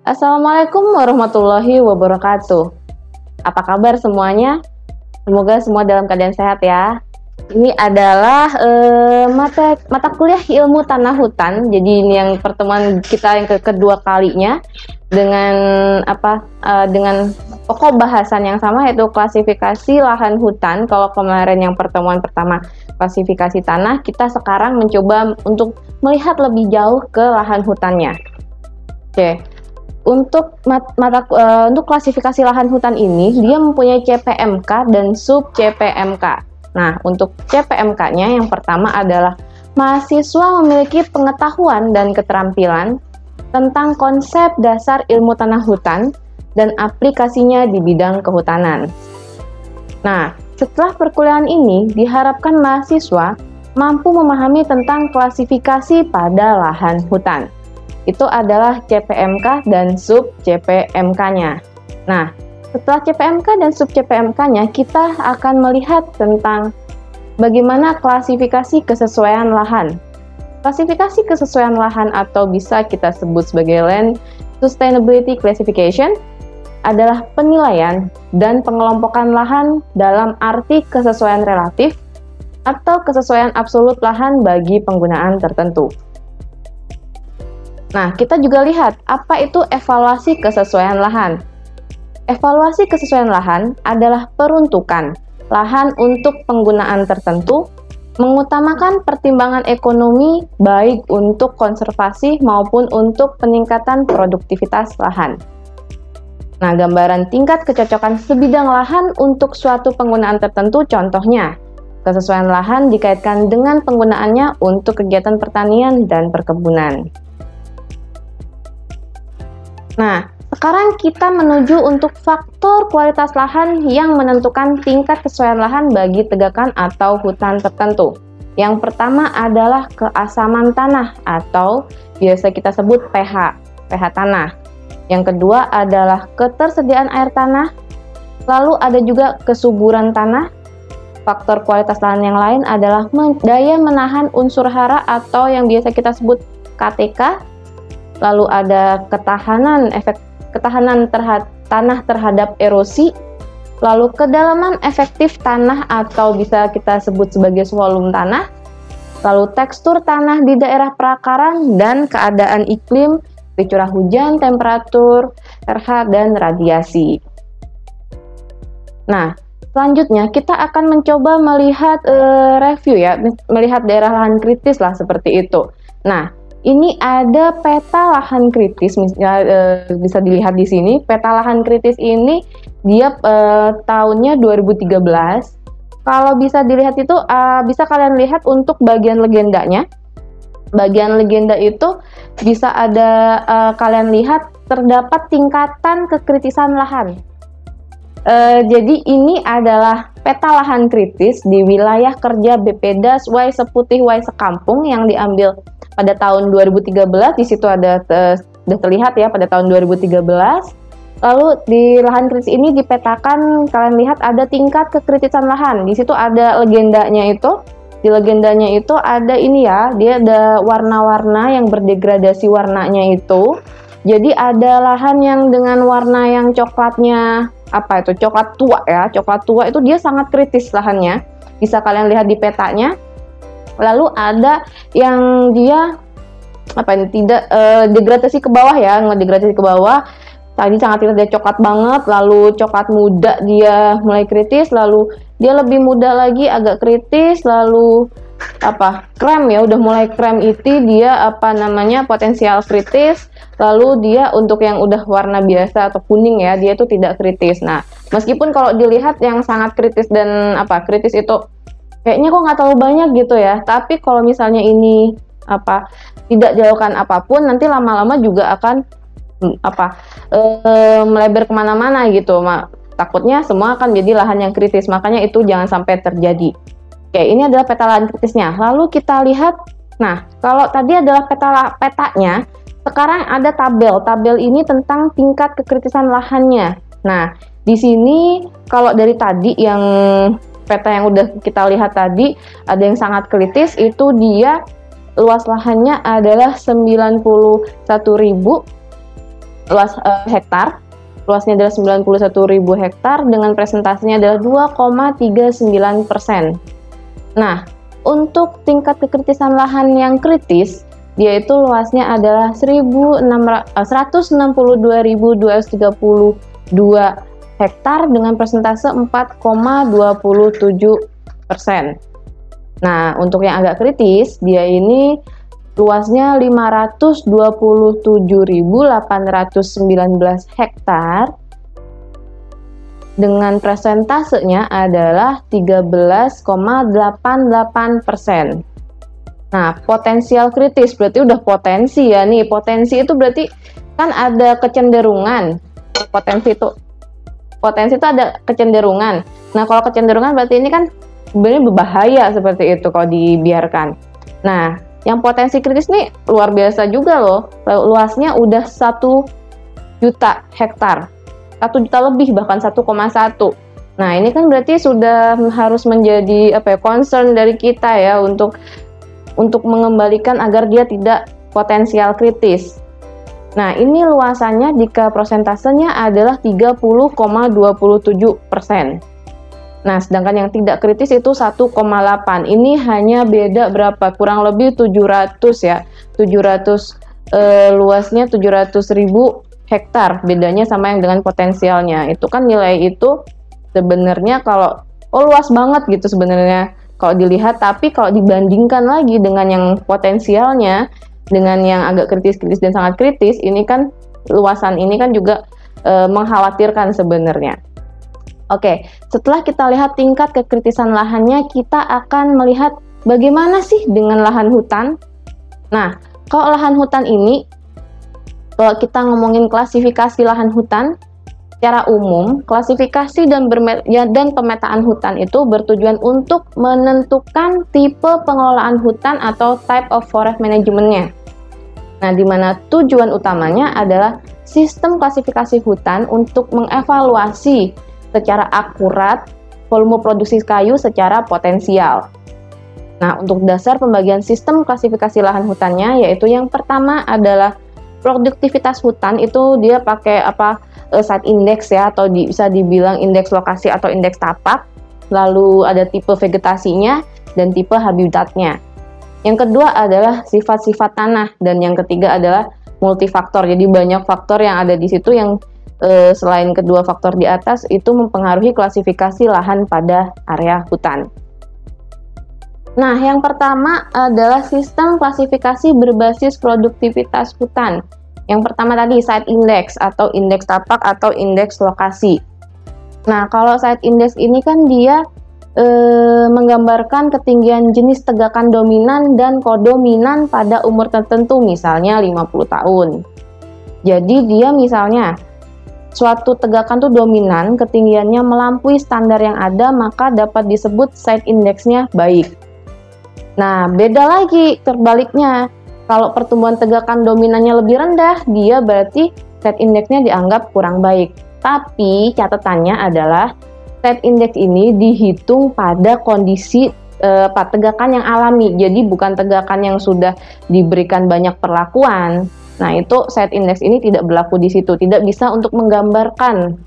Assalamualaikum warahmatullahi wabarakatuh. Apa kabar semuanya? Semoga semua dalam keadaan sehat ya. Ini adalah mata kuliah ilmu tanah hutan. Jadi ini yang pertemuan kita yang kedua kalinya dengan dengan pokok bahasan yang sama, yaitu klasifikasi lahan hutan. Kalau kemarin yang pertemuan pertama klasifikasi tanah, kita sekarang mencoba untuk melihat lebih jauh ke lahan hutannya. Oke. Untuk klasifikasi lahan hutan ini, dia mempunyai CPMK dan sub CPMK. Nah, untuk CPMK-nya yang pertama adalah mahasiswa memiliki pengetahuan dan keterampilan tentang konsep dasar ilmu tanah hutan dan aplikasinya di bidang kehutanan. Nah, setelah perkuliahan ini, diharapkan mahasiswa mampu memahami tentang klasifikasi pada lahan hutan. Itu adalah CPMK dan sub CPMK-nya. Nah, setelah CPMK dan sub CPMK-nya, kita akan melihat tentang bagaimana klasifikasi kesesuaian lahan. Klasifikasi kesesuaian lahan atau bisa kita sebut sebagai Land Sustainability Classification adalah penilaian dan pengelompokan lahan dalam arti kesesuaian relatif atau kesesuaian absolut lahan bagi penggunaan tertentu. Nah, kita juga lihat apa itu evaluasi kesesuaian lahan. Evaluasi kesesuaian lahan adalah peruntukan lahan untuk penggunaan tertentu, mengutamakan pertimbangan ekonomi baik untuk konservasi maupun untuk peningkatan produktivitas lahan. Nah, gambaran tingkat kecocokan sebidang lahan untuk suatu penggunaan tertentu, contohnya kesesuaian lahan dikaitkan dengan penggunaannya untuk kegiatan pertanian dan perkebunan. Nah, sekarang kita menuju untuk faktor kualitas lahan yang menentukan tingkat kesesuaian lahan bagi tegakan atau hutan tertentu. Yang pertama adalah keasaman tanah atau biasa kita sebut pH tanah. Yang kedua adalah ketersediaan air tanah. Lalu ada juga kesuburan tanah. Faktor kualitas lahan yang lain adalah daya menahan unsur hara atau yang biasa kita sebut KTK. Lalu ada ketahanan tanah terhadap erosi, lalu kedalaman efektif tanah atau bisa kita sebut sebagai volume tanah, lalu tekstur tanah di daerah perakaran dan keadaan iklim, curah hujan, temperatur, pH, dan radiasi. Nah, selanjutnya kita akan mencoba melihat review ya, melihat daerah lahan kritis lah seperti itu. Nah, ini ada peta lahan kritis, misalnya bisa dilihat di sini. Peta lahan kritis ini dia tahunnya 2013. Kalau bisa dilihat itu bisa kalian lihat untuk bagian legendanya. Bagian legenda itu bisa ada kalian lihat terdapat tingkatan kekritisan lahan. Jadi ini adalah peta lahan kritis di wilayah kerja BPDAS Y Seputih Y Sekampung yang diambil pada tahun 2013. Di situ ada sudah terlihat ya pada tahun 2013. Lalu di lahan kritis ini dipetakan, kalian lihat ada tingkat kekritisan lahan. Di situ ada legendanya itu. Di legendanya itu ada ini ya, dia ada warna-warna yang berdegradasi warnanya itu. Jadi ada lahan yang dengan warna yang coklatnya coklat tua ya, coklat tua itu dia sangat kritis lahannya, bisa kalian lihat di petanya. Lalu ada yang dia tidak degradasi ke bawah ya, ngedegradasi ke bawah. Tadi sangat kritis, dia coklat banget, lalu coklat muda dia mulai kritis, lalu dia lebih muda lagi agak kritis, lalu krem ya, udah mulai krem itu dia potensial kritis. Lalu dia untuk yang udah warna biasa atau kuning ya, dia itu tidak kritis. Nah, meskipun kalau dilihat yang sangat kritis dan kritis itu kayaknya kok nggak terlalu banyak gitu ya, tapi kalau misalnya ini tidak jauhkan apapun, nanti lama-lama juga akan melebar kemana-mana gitu. Takutnya semua akan jadi lahan yang kritis, makanya itu jangan sampai terjadi. Oke, ini adalah peta lahan kritisnya. Lalu kita lihat, nah kalau tadi adalah petanya, sekarang ada tabel. Tabel ini tentang tingkat kekritisan lahannya. Nah, di sini kalau dari tadi yang peta yang udah kita lihat tadi, ada yang sangat kritis, itu dia luas lahannya adalah 91.000 hektar. Luasnya adalah 91.000 hektar dengan presentasinya adalah 2,39%. Nah, untuk tingkat kekritisan lahan yang kritis, dia itu luasnya adalah 162.232 hektar dengan persentase 4,27%. Nah, untuk yang agak kritis, dia ini luasnya 527.819 hektar dengan presentasenya adalah 13,88%. Nah, potensial kritis berarti udah potensi ya nih. Potensi itu berarti kan ada kecenderungan. Potensi itu ada kecenderungan. Nah, kalau kecenderungan berarti ini kan sebenarnya berbahaya seperti itu kalau dibiarkan. Nah, yang potensi kritis nih luar biasa juga loh. Luasnya udah 1 juta hektar. 1 juta lebih, bahkan 1,1. Nah, ini kan berarti sudah harus menjadi concern dari kita ya untuk mengembalikan agar dia tidak potensial kritis. Nah, ini luasannya jika prosentasenya adalah 30,27%. Nah, sedangkan yang tidak kritis itu 1,8. Ini hanya beda berapa? Kurang lebih 700 ya. 700 luasnya 700.000 hektar. Bedanya sama yang dengan potensialnya. Itu kan nilai itu sebenarnya kalau luas banget gitu sebenarnya kalau dilihat, tapi kalau dibandingkan lagi dengan yang potensialnya, dengan yang agak kritis dan sangat kritis, ini kan luasan ini kan juga mengkhawatirkan sebenarnya. Oke, setelah kita lihat tingkat kekritisan lahannya, kita akan melihat bagaimana sih dengan lahan hutan. Nah, kalau lahan hutan ini, kalau kita ngomongin klasifikasi lahan hutan, secara umum, klasifikasi dan pemetaan hutan itu bertujuan untuk menentukan tipe pengelolaan hutan atau type of forest management-nya. Nah, di mana tujuan utamanya adalah sistem klasifikasi hutan untuk mengevaluasi secara akurat volume produksi kayu secara potensial. Nah, untuk dasar pembagian sistem klasifikasi lahan hutannya, yaitu yang pertama adalah produktivitas hutan, itu dia pakai site index ya, atau bisa dibilang indeks lokasi atau indeks tapak. Lalu ada tipe vegetasinya dan tipe habitatnya. Yang kedua adalah sifat-sifat tanah, dan yang ketiga adalah multifaktor. Jadi banyak faktor yang ada di situ yang selain kedua faktor di atas itu mempengaruhi klasifikasi lahan pada area hutan. Nah, yang pertama adalah sistem klasifikasi berbasis produktivitas hutan. Yang pertama tadi site index atau indeks tapak atau indeks lokasi. Nah, kalau site index ini kan dia menggambarkan ketinggian jenis tegakan dominan dan kodominan pada umur tertentu, misalnya 50 tahun. Jadi dia misalnya suatu tegakan tuh dominan, ketinggiannya melampaui standar yang ada, maka dapat disebut site index-nya baik. Nah, beda lagi terbaliknya. Kalau pertumbuhan tegakan dominannya lebih rendah, dia berarti site index-nya dianggap kurang baik. Tapi catatannya adalah site index ini dihitung pada kondisi tegakan yang alami. Jadi bukan tegakan yang sudah diberikan banyak perlakuan. Nah, itu site index ini tidak berlaku di situ, tidak bisa untuk menggambarkan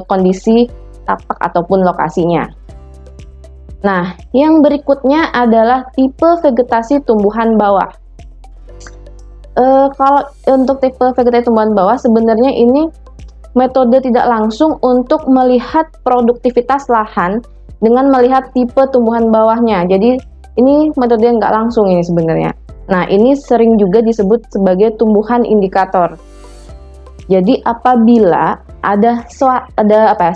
kondisi tapak ataupun lokasinya. Nah, yang berikutnya adalah tipe vegetasi tumbuhan bawah. Kalau untuk tipe vegetasi tumbuhan bawah, sebenarnya ini metode tidak langsung untuk melihat produktivitas lahan dengan melihat tipe tumbuhan bawahnya. Jadi ini metode yang nggak langsung ini sebenarnya. Nah, ini sering juga disebut sebagai tumbuhan indikator. Jadi apabila ada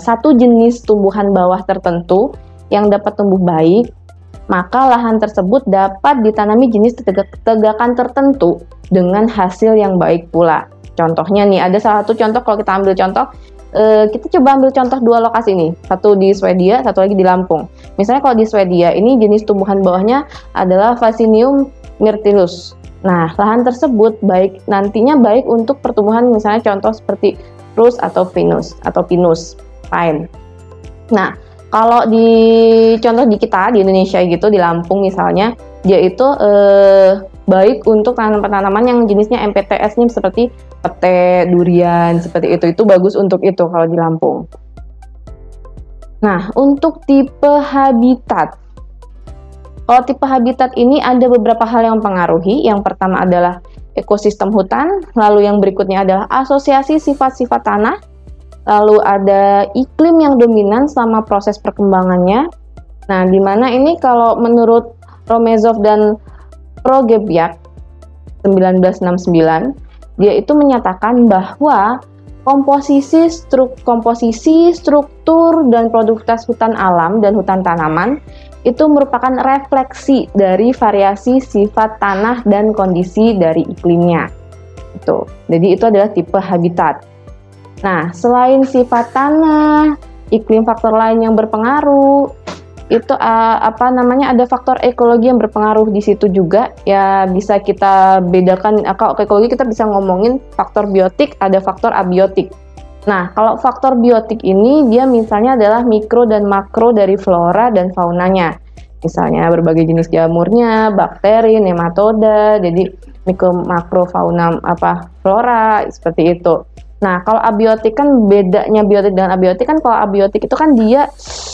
satu jenis tumbuhan bawah tertentu yang dapat tumbuh baik, maka lahan tersebut dapat ditanami jenis tegakan tertentu dengan hasil yang baik pula. Contohnya nih, ada salah satu contoh, kalau kita ambil contoh, kita coba ambil contoh dua lokasi nih, satu di Swedia, satu lagi di Lampung. Misalnya kalau di Swedia, ini jenis tumbuhan bawahnya adalah Vaccinium myrtillus. Nah, lahan tersebut nantinya baik untuk pertumbuhan misalnya contoh seperti Rus atau Pinus pine. Nah, kalau di contoh di kita di Indonesia gitu, di Lampung misalnya, dia itu baik untuk tanaman-tanaman yang jenisnya MPTS-nya seperti pete, durian, seperti itu. Itu bagus untuk itu kalau di Lampung. Nah, untuk tipe habitat. Kalau tipe habitat ini ada beberapa hal yang mempengaruhi. Yang pertama adalah ekosistem hutan, lalu yang berikutnya adalah asosiasi sifat-sifat tanah, lalu ada iklim yang dominan selama proses perkembangannya. Nah, di mana ini kalau menurut Romezov dan Progebiak 1969, dia itu menyatakan bahwa komposisi, struktur, dan produktivitas hutan alam dan hutan tanaman itu merupakan refleksi dari variasi sifat tanah dan kondisi dari iklimnya. Jadi itu adalah tipe habitat. Nah, selain sifat tanah, iklim, faktor lain yang berpengaruh, itu ada faktor ekologi yang berpengaruh di situ juga. Ya bisa kita bedakan, kalau ekologi kita bisa ngomongin faktor biotik, ada faktor abiotik. Nah, kalau faktor biotik ini dia misalnya adalah mikro dan makro dari flora dan faunanya. Misalnya berbagai jenis jamurnya, bakteri, nematoda, jadi mikro makro fauna flora seperti itu. Nah, kalau abiotik kan bedanya biotik dan abiotik kan, kalau abiotik itu kan dia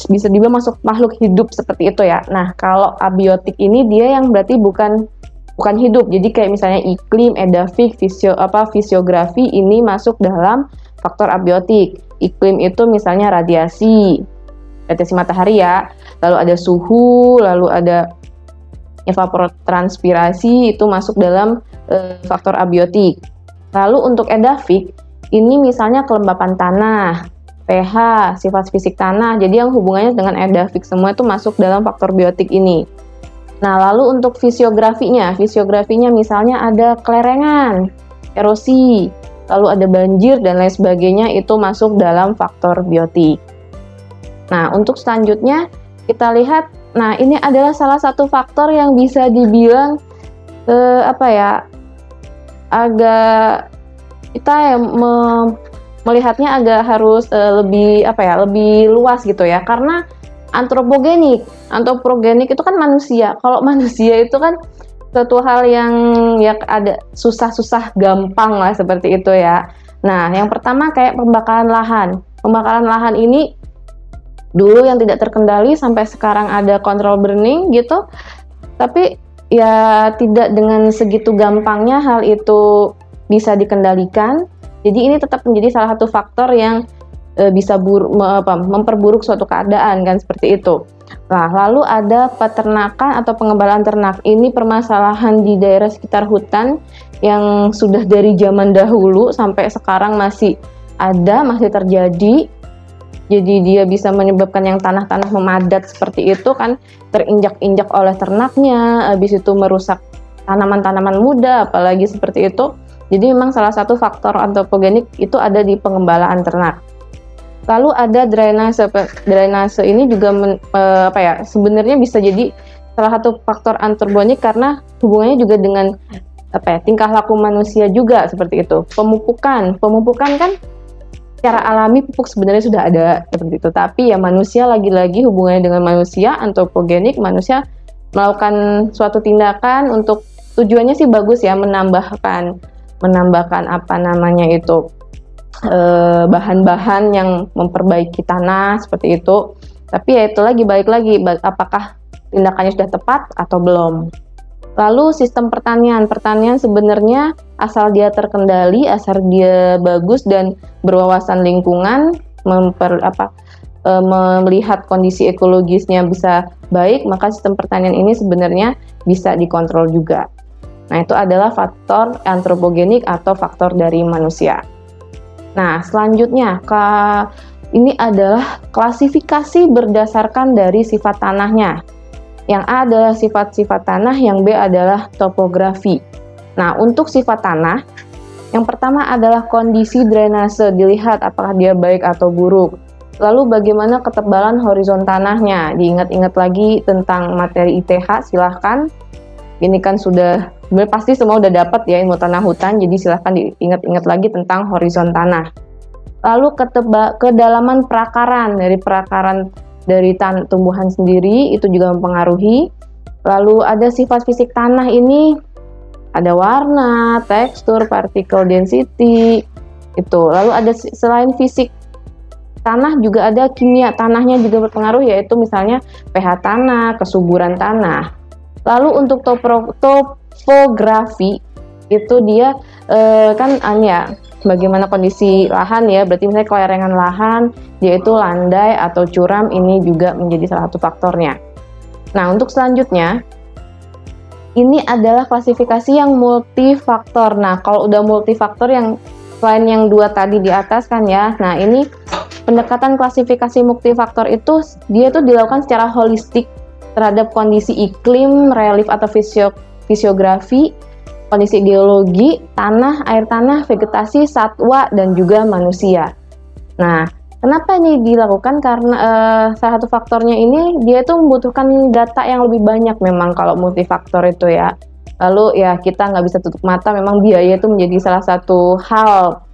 bisa dibilang masuk makhluk hidup seperti itu ya. Nah, kalau abiotik ini dia yang berarti bukan hidup. Jadi kayak misalnya iklim, edafik, fisiografi ini masuk dalam faktor abiotik. Iklim itu misalnya radiasi matahari ya. Lalu ada suhu, lalu ada evapotranspirasi, itu masuk dalam faktor abiotik. Lalu untuk edafik ini misalnya kelembapan tanah, pH, sifat fisik tanah. Jadi yang hubungannya dengan edafik semua itu masuk dalam faktor biotik ini. Nah, lalu untuk fisiografinya misalnya ada kelerengan, erosi, lalu ada banjir dan lain sebagainya, itu masuk dalam faktor biotik. Nah, untuk selanjutnya kita lihat, nah ini adalah salah satu faktor yang bisa dibilang agak kita melihatnya agak harus lebih luas gitu ya, karena antropogenik itu kan manusia. Kalau manusia itu kan suatu hal yang ya ada susah-susah gampang lah seperti itu ya. Nah, yang pertama kayak pembakaran lahan ini dulu yang tidak terkendali, sampai sekarang ada control burning gitu, tapi ya tidak dengan segitu gampangnya hal itu bisa dikendalikan. Jadi ini tetap menjadi salah satu faktor yang bisa memperburuk suatu keadaan kan, seperti itu. Nah, lalu ada peternakan atau pengembalaan ternak. Ini permasalahan di daerah sekitar hutan yang sudah dari zaman dahulu sampai sekarang masih terjadi. Jadi dia bisa menyebabkan yang tanah-tanah memadat seperti itu kan, terinjak-injak oleh ternaknya, habis itu merusak tanaman-tanaman muda apalagi seperti itu. Jadi memang salah satu faktor antropogenik itu ada di pengembalaan ternak. Lalu ada drainase. Drainase ini juga sebenarnya bisa jadi salah satu faktor antropogenik karena hubungannya juga dengan tingkah laku manusia juga seperti itu. Pemupukan kan secara alami pupuk sebenarnya sudah ada seperti itu, tapi ya manusia lagi-lagi hubungannya dengan manusia, antropogenik, manusia melakukan suatu tindakan untuk tujuannya sih bagus ya, menambahkan bahan-bahan yang memperbaiki tanah seperti itu. Tapi ya itu lagi, balik lagi, apakah tindakannya sudah tepat atau belum. Lalu sistem pertanian sebenarnya asal dia terkendali, asal dia bagus dan berwawasan lingkungan, melihat kondisi ekologisnya bisa baik, maka sistem pertanian ini sebenarnya bisa dikontrol juga. Nah, itu adalah faktor antropogenik atau faktor dari manusia. Nah, selanjutnya ini adalah klasifikasi berdasarkan dari sifat tanahnya. Yang A adalah sifat-sifat tanah, yang B adalah topografi. Nah, untuk sifat tanah, yang pertama adalah kondisi drainase, dilihat apakah dia baik atau buruk. Lalu bagaimana ketebalan horizon tanahnya, diingat-ingat lagi tentang materi ITH, silahkan. Ini kan pasti semua udah dapat ya ilmu tanah hutan, jadi silahkan diingat-ingat lagi tentang horizon tanah. Lalu kedalaman perakaran dari tumbuhan sendiri itu juga mempengaruhi. Lalu ada sifat fisik tanah ini, ada warna, tekstur, particle density, itu. Lalu ada selain fisik tanah juga ada kimia tanahnya juga berpengaruh, yaitu misalnya pH tanah, kesuburan tanah. Lalu untuk topografi itu dia kan ya bagaimana kondisi lahan ya, berarti misalnya kelerengan lahan, yaitu landai atau curam, ini juga menjadi salah satu faktornya. Nah, untuk selanjutnya ini adalah klasifikasi yang multifaktor. Nah, kalau udah multifaktor yang selain yang dua tadi di atas kan ya, nah ini pendekatan klasifikasi multifaktor itu dia tuh dilakukan secara holistik terhadap kondisi iklim, relief atau fisiografi, kondisi geologi, tanah, air tanah, vegetasi, satwa, dan juga manusia. Nah, kenapa ini dilakukan? Karena salah satu faktornya ini dia tuh membutuhkan data yang lebih banyak memang kalau multifaktor itu ya. Lalu ya kita nggak bisa tutup mata, memang biaya itu menjadi salah satu hal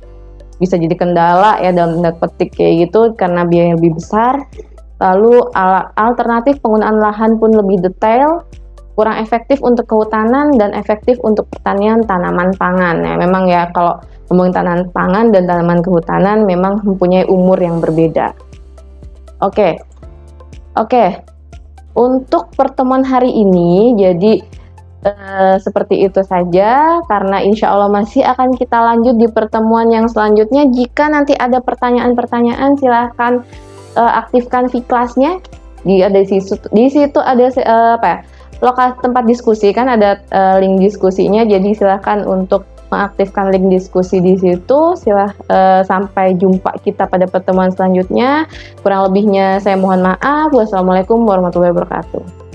bisa jadi kendala ya dalam tanda petik kayak gitu karena biaya lebih besar. Lalu alternatif penggunaan lahan pun lebih detail, kurang efektif untuk kehutanan dan efektif untuk pertanian tanaman pangan. Ya, memang ya kalau ngomongin tanaman pangan dan tanaman kehutanan memang mempunyai umur yang berbeda. Oke. Untuk pertemuan hari ini jadi seperti itu saja, karena insya Allah masih akan kita lanjut di pertemuan yang selanjutnya. Jika nanti ada pertanyaan-pertanyaan silahkan aktifkan Vklasnya. Di situ ada lokasi tempat diskusi kan, ada link diskusinya, jadi silahkan untuk mengaktifkan link diskusi di situ. Sampai jumpa kita pada pertemuan selanjutnya. Kurang lebihnya saya mohon maaf. Wassalamualaikum warahmatullahi wabarakatuh.